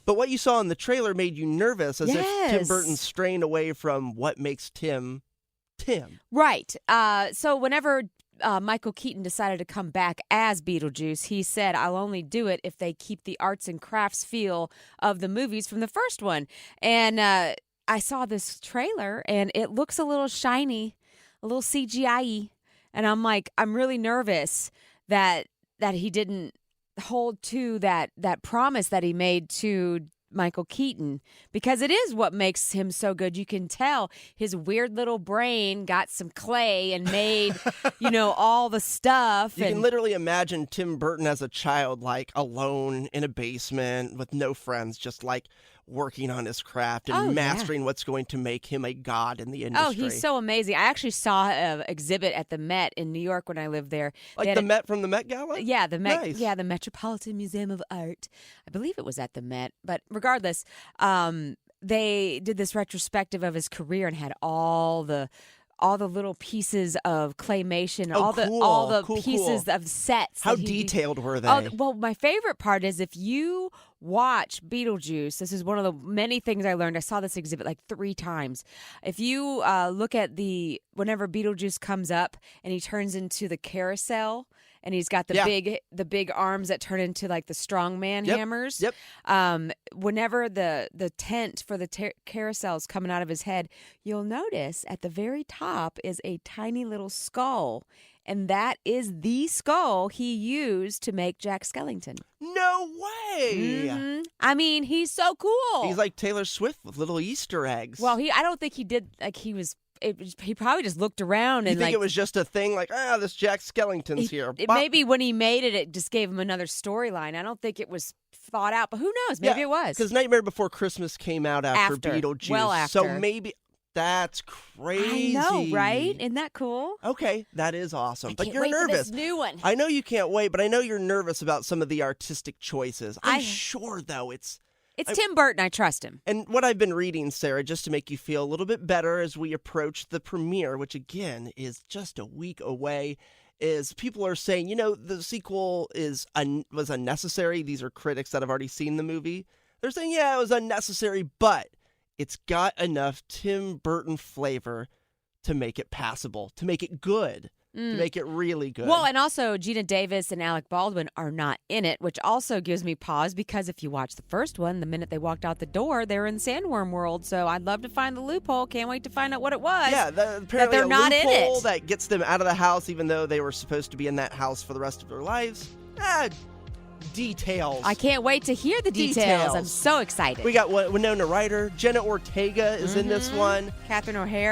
But what you saw in the trailer made you nervous, as if Tim Yes. Burton's straying away from what makes Tim. Right. So whenever Michael Keaton decided to come back as Beetlejuice, he said, I'll only do it if they keep the arts and crafts feel of the movies from the first one. And I saw this trailer, and it looks a little shiny, a little CGI-y. And I'm like, I'm really nervous that he didn't hold to that promise that he made to Michael Keaton, because it is what makes him so good. You can tell his weird little brain got some clay and made, all the stuff. You can literally imagine Tim Burton as a child, like alone in a basement with no friends, just like working on his craft and mastering what's going to make him a god in the industry. Oh, he's so amazing. I actually saw an exhibit at the Met in New York when I lived there. Like the Met from the Met Gala? Yeah, the Met. Nice. Yeah, the Metropolitan Museum of Art. I believe it was at the Met. But regardless, they did this retrospective of his career and had all the little pieces of claymation, all the pieces of sets. How detailed were they? Oh, well, my favorite part is if you watch Beetlejuice, this is one of the many things I learned. I saw this exhibit like 3 times. If you look at whenever Beetlejuice comes up and he turns into the carousel, and he's got the big arms that turn into like the strongman hammers. Yep. Whenever the tent for the carousel is coming out of his head, you'll notice at the very top is a tiny little skull. And that is the skull he used to make Jack Skellington. No way! Mm-hmm. I mean, he's so cool. He's like Taylor Swift with little Easter eggs. Well, I don't think he did, like he was... he probably just looked around and you think it was just a thing like, this Jack Skellington's here. Maybe when he made it, it just gave him another storyline. I don't think it was thought out, but who knows? Maybe it was. Because Nightmare Before Christmas came out after Beetlejuice. Well after. So maybe that's crazy. I know, right? Isn't that cool? Okay, that is awesome. But you're wait nervous. For this new one. I know you can't wait, but I know you're nervous about some of the artistic choices. I'm sure, though, It's Tim Burton. I trust him. And what I've been reading, Sarah, just to make you feel a little bit better as we approach the premiere, which again is just a week away, is people are saying, the sequel was unnecessary. These are critics that have already seen the movie. They're saying, it was unnecessary, but it's got enough Tim Burton flavor to make it passable, to make it good. To make it really good. Well, and also Gina Davis and Alec Baldwin are not in it, which also gives me pause because if you watch the first one, the minute they walked out the door, they were in Sandworm World. So I'd love to find the loophole. Can't wait to find out what it was. Yeah, apparently they're not in it. That gets them out of the house, even though they were supposed to be in that house for the rest of their lives. Details. I can't wait to hear the details. I'm so excited. We got Winona Ryder. Jenna Ortega is in this one. Catherine O'Hara.